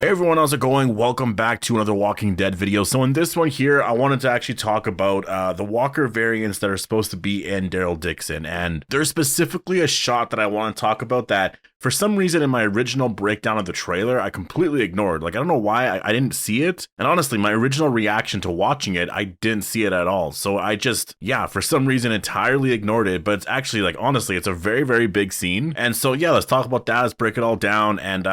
Hey everyone, how's it going? Welcome back to another Walking Dead video. So in this one here, I wanted to actually talk about the Walker variants that are supposed to be in Daryl Dixon. And there's specifically a shot that I want to talk about that for some reason in my original breakdown of the trailer, I completely ignored. Like, I don't know why I didn't see it. And honestly, my original reaction to watching it, I didn't see it at all. So I just, yeah, for some reason entirely ignored it. But it's actually, like, honestly, it's a very, very big scene. And so, yeah, let's talk about that. Let's break it all down. And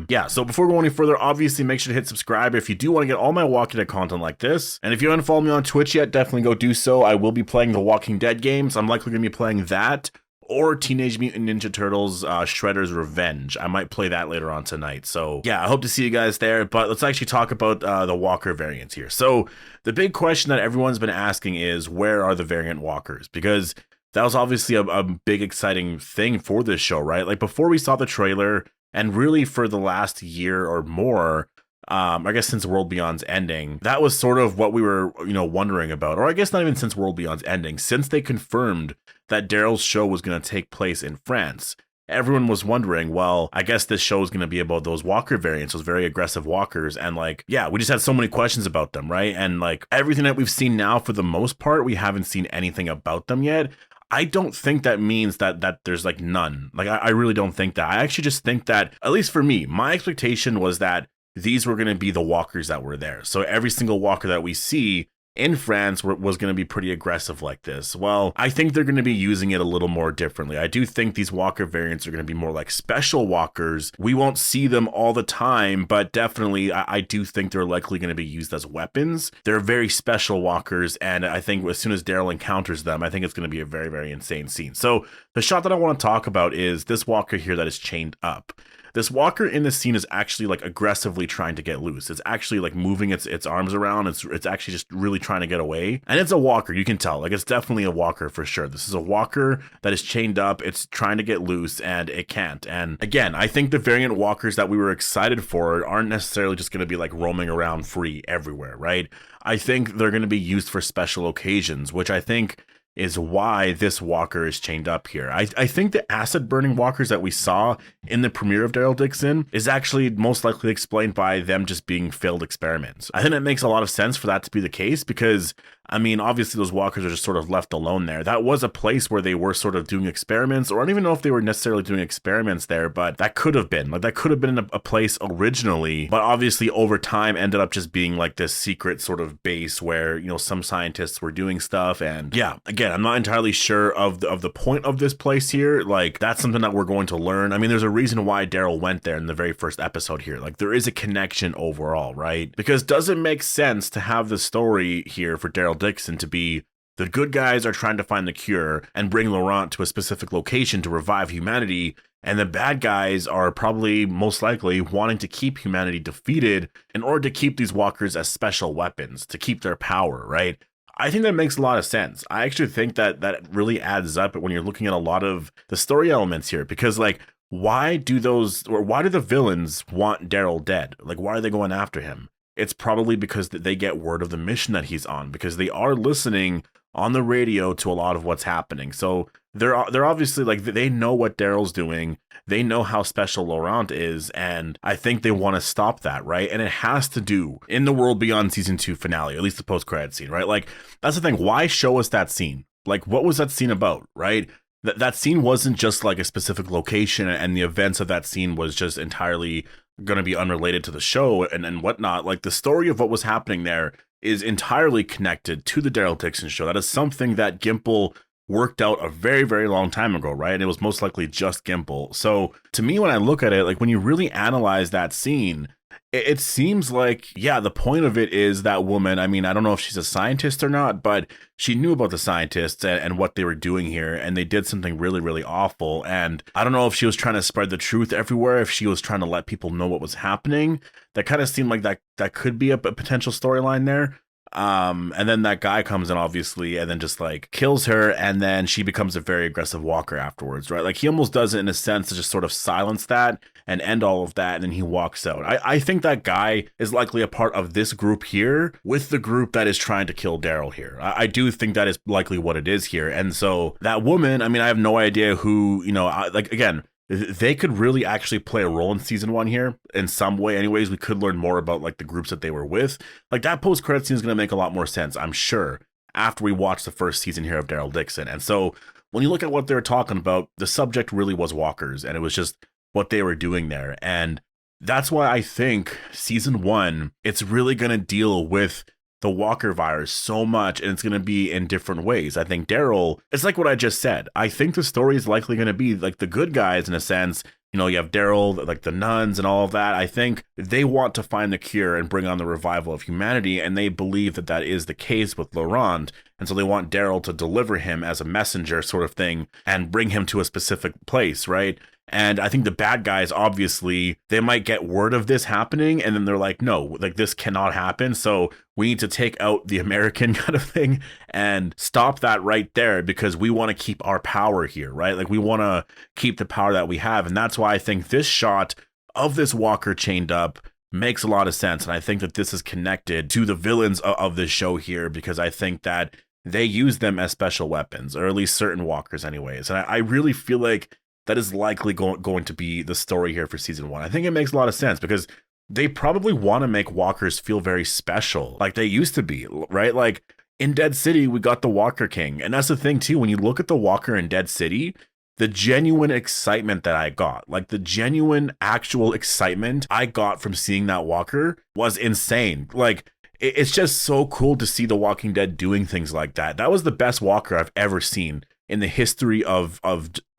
yeah, so before going any further, obviously make sure to hit subscribe if you do want to get all my Walking Dead content like this. And if you haven't followed me on Twitch yet, definitely go do so. I will be playing the Walking Dead games. I'm likely going to be playing that or Teenage Mutant Ninja Turtles Shredder's Revenge. I might play that later on tonight. So yeah, I hope to see you guys there. But let's actually talk about the Walker variants here. So the big question that everyone's been asking is, where are the variant Walkers? Because that was obviously a big exciting thing for this show, right? Like before we saw the trailer, and really for the last year or more, I guess since World Beyond's ending, that was sort of what we were, wondering about. Or I guess not even since World Beyond's ending, since they confirmed that Daryl's show was going to take place in France. Everyone was wondering, well, I guess this show is going to be about those Walker variants, those very aggressive Walkers. And like, yeah, we just had so many questions about them, right? And like everything that we've seen now, for the most part, we haven't seen anything about them yet. I don't think that means that there's like none. Like, I really don't think that. I actually just think that, at least for me, my expectation was that these were going to be the Walkers that were there. So every single Walker that we see in France was going to be pretty aggressive like this. Well, I think they're going to be using it a little more differently. I do think these Walker variants are going to be more like special Walkers. We won't see them all the time, but definitely I do think they're likely going to be used as weapons. They're very special Walkers, and I think as soon as Daryl encounters them, I think it's going to be a very, very insane scene. So the shot that I want to talk about is this Walker here that is chained up. This Walker in this scene is actually like aggressively trying to get loose. It's actually like moving its arms around. It's actually just really trying to get away. And it's a Walker, you can tell. Like, it's definitely a Walker for sure. This is a Walker that is chained up. It's trying to get loose and it can't. And again, I think the variant Walkers that we were excited for aren't necessarily just going to be like roaming around free everywhere, right? I think they're going to be used for special occasions, which I think is why this Walker is chained up here. I think the acid burning Walkers that we saw in the premiere of Daryl Dixon is actually most likely explained by them just being failed experiments. I think it makes a lot of sense for that to be the case because, I mean, obviously those Walkers are just sort of left alone there. That was a place where they were sort of doing experiments, or I don't even know if they were necessarily doing experiments there, but that could have been. Like, that could have been a place originally, but obviously over time ended up just being like this secret sort of base where, some scientists were doing stuff. And yeah, again, I'm not entirely sure of the point of this place here. Like, that's something that we're going to learn. I mean, there's a reason why Daryl went there in the very first episode here. Like, there is a connection overall, right? Because does it make sense to have the story here for Daryl Dixon to be the good guys are trying to find the cure and bring Laurent to a specific location to revive humanity, and the bad guys are probably most likely wanting to keep humanity defeated in order to keep these Walkers as special weapons, to keep their power, right? I think that makes a lot of sense. I actually think that really adds up when you're looking at a lot of the story elements here, because like, why do the villains want Daryl dead? Like, why are they going after him? It's probably because they get word of the mission that he's on, because they are listening on the radio to a lot of what's happening. So they're obviously like, they know what Daryl's doing. They know how special Laurent is. And I think they want to stop that, right? And it has to do in the World Beyond season 2 finale, or at least the post-credit scene, right? Like, that's the thing. Why show us that scene? Like, what was that scene about, right? That scene wasn't just like a specific location, and the events of that scene was just entirely going to be unrelated to the show and whatnot. Like, the story of what was happening there is entirely connected to the Daryl Dixon show. That is something that Gimple worked out a very, very long time ago, right? And it was most likely just Gimple. So to me, when I look at it, like, when you really analyze that scene, it seems like, yeah, the point of it is that woman, I mean, I don't know if she's a scientist or not, but she knew about the scientists and what they were doing here, and they did something really, really awful. And I don't know if she was trying to spread the truth everywhere, if she was trying to let people know what was happening. That kind of seemed like that could be a potential storyline there. And then that guy comes in, obviously, and then just like kills her, and then she becomes a very aggressive Walker afterwards, right? Like, he almost does it in a sense to just sort of silence that and end all of that, and then he walks out. I think that guy is likely a part of this group here with the group that is trying to kill Daryl here. I do think that is likely what it is here. And so that woman, I mean, I have no idea who, like, again, they could really actually play a role in season 1 here in some way. Anyways, we could learn more about like the groups that they were with. Like that post-credit scene is going to make a lot more sense, I'm sure, after we watch the first season here of Daryl Dixon. And so when you look at what they were talking about, the subject really was walkers, and it was just what they were doing there. And that's why I think season 1, it's really going to deal with the walker virus so much, and it's going to be in different ways. I think Daryl, it's like what I just said. I think the story is likely going to be like the good guys in a sense. You know, you have Daryl, like the nuns and all of that. I think they want to find the cure and bring on the revival of humanity, and they believe that that is the case with Laurent. And so they want Daryl to deliver him as a messenger sort of thing and bring him to a specific place, right? And I think the bad guys, obviously, they might get word of this happening, and then they're like, no, like this cannot happen. So we need to take out the American kind of thing and stop that right there, because we want to keep our power here, right? Like we want to keep the power that we have. And that's why I think this shot of this walker chained up makes a lot of sense. And I think that this is connected to the villains of this show here, because I think that they use them as special weapons, or at least certain walkers anyways. And I really feel like that is likely going to be the story here for season 1. I think it makes a lot of sense because they probably want to make walkers feel very special, like they used to be, right? Like in Dead City, we got the Walker King. And that's the thing too, when you look at the walker in Dead City, the genuine excitement that I got, like the genuine actual excitement I got from seeing that walker was insane. Like it's just so cool to see The Walking Dead doing things like that. That was the best walker I've ever seen in the history of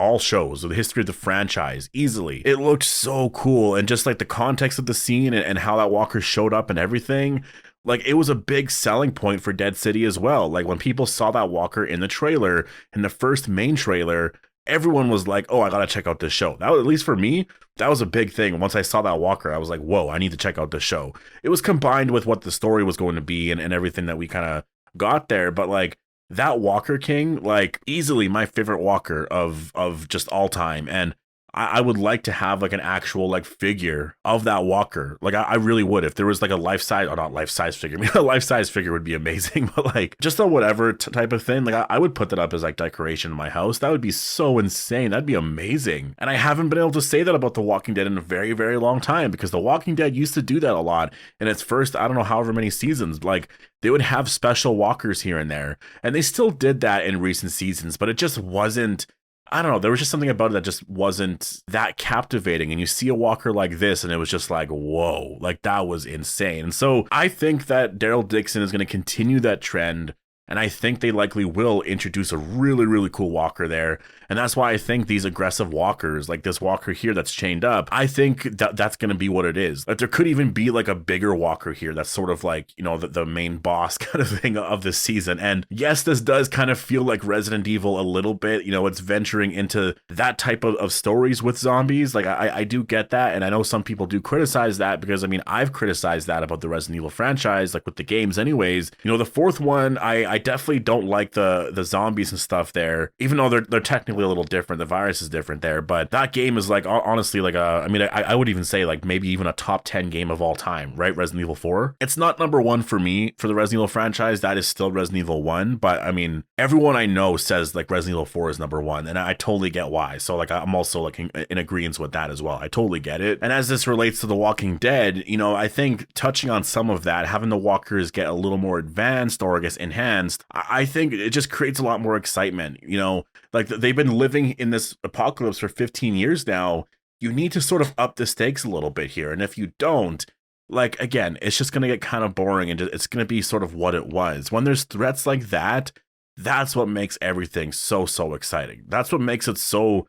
all shows, or the history of the franchise, easily. It looked so cool, and just like the context of the scene and how that walker showed up and everything, like it was a big selling point for Dead City as well. Like when people saw that walker in the trailer, in the first main trailer, everyone was like, oh, I gotta check out this show. That was, at least for me, that was a big thing. Once I saw that walker, I was like, whoa, I need to check out this show. It was combined with what the story was going to be and everything that we kind of got there, but like that Walker King, like easily my favorite walker of just all time. And I would like to have like an actual like figure of that walker. Like I really would, if there was like a life-size, or not life-size figure. I mean, a life-size figure would be amazing, but like just a whatever type of thing. Like I would put that up as like decoration in my house. That would be so insane. That'd be amazing. And I haven't been able to say that about The Walking Dead in a very, very long time, because The Walking Dead used to do that a lot in its first, I don't know, however many seasons. Like they would have special walkers here and there, and they still did that in recent seasons, but it just wasn't, I don't know, there was just something about it that just wasn't that captivating. And you see a walker like this, and it was just like, whoa, like that was insane. And so I think that Daryl Dixon is going to continue that trend. And I think they likely will introduce a really, really cool walker there. And that's why I think these aggressive walkers, like this walker here that's chained up, I think that that's going to be what it is. Like there could even be like a bigger walker here that's sort of like, you know, the main boss kind of thing of this season. And yes, this does kind of feel like Resident Evil a little bit. You know, it's venturing into that type of stories with zombies. Like I do get that. And I know some people do criticize that, because I mean, I've criticized that about the Resident Evil franchise, like with the games anyways. You know, the fourth one, I definitely don't like the zombies and stuff there, even though they're technically a little different. The virus is different there, but that game is like honestly like I would even say like maybe even a top 10 game of all time, right? Resident Evil 4. It's not number 1 for me for the Resident Evil franchise. That is still Resident Evil 1, but I mean, everyone I know says like Resident Evil 4 is number 1, and I totally get why. So like I'm also like in agreement with that as well. I totally get it. And as this relates to The Walking Dead, you know, I think touching on some of that, having the walkers get a little more advanced, or I guess enhanced, I think it just creates a lot more excitement. You know, like they've been living in this apocalypse for 15 years now. You need to sort of up the stakes a little bit here. And if you don't, like, again, it's just going to get kind of boring, and it's going to be sort of what it was. When there's threats like that, that's what makes everything so exciting. That's what makes it so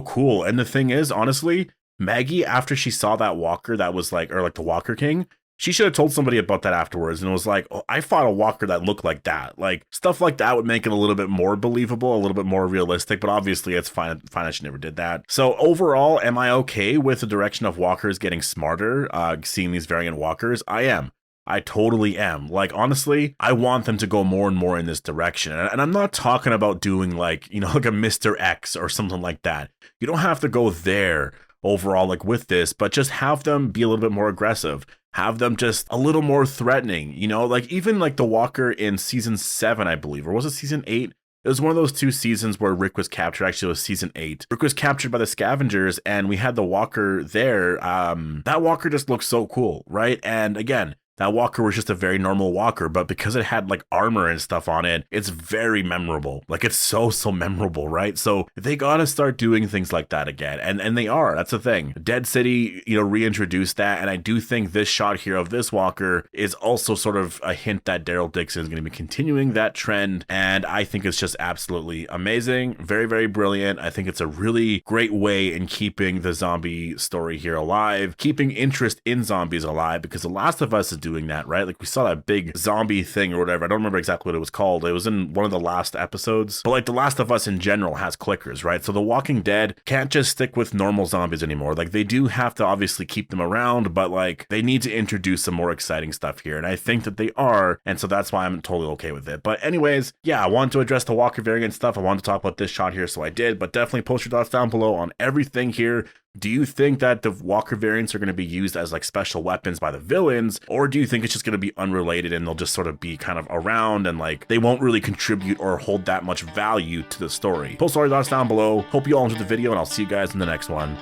cool. And the thing is, honestly, Maggie, after she saw that walker that was like, or like the Walker King, she should have told somebody about that afterwards, and it was like, oh, I fought a walker that looked like that. Like, stuff like that would make it a little bit more believable, a little bit more realistic, but obviously it's fine that she never did that. So overall, am I okay with the direction of walkers getting smarter, seeing these variant walkers? I am. I totally am. Like, honestly, I want them to go more and more in this direction. And I'm not talking about doing like, you know, like a Mr. X or something like that. You don't have to go there overall, like with this, but just have them be a little bit more aggressive. Have them just a little more threatening, you know, like even like the walker in season 7, I believe, or was it season 8? It was one of those 2 seasons where Rick was captured. Actually, it was season 8. Rick was captured by the scavengers, and we had the walker there. That walker just looked so cool, right? And again, that walker was just a very normal walker, but because it had like armor and stuff on it, it's very memorable. Like it's so memorable, right? So they gotta start doing things like that again. And they are, that's the thing. Dead City, reintroduced that. And I do think this shot here of this walker is also sort of a hint that Daryl Dixon is gonna be continuing that trend. And I think it's just absolutely amazing. Very, very brilliant. I think it's a really great way in keeping the zombie story here alive, keeping interest in zombies alive, because The Last of Us is doing that, right? Like we saw that big zombie thing or whatever. I don't remember exactly what it was called. It was in one of the last episodes. But like The Last of Us in general has clickers, right? So The Walking Dead can't just stick with normal zombies anymore. Like they do have to obviously keep them around, but like they need to introduce some more exciting stuff here. And I think that they are. And so that's why I'm totally okay with it. But anyways, yeah, I wanted to address the Walker variant stuff. I wanted to talk about this shot here, so I did. But definitely post your thoughts down below on everything here. Do you think that the Walker variants are going to be used as like special weapons by the villains, or do you think it's just going to be unrelated and they'll just sort of be kind of around and like they won't really contribute or hold that much value to the story? Post all your thoughts down below. Hope you all enjoyed the video, and I'll see you guys in the next one.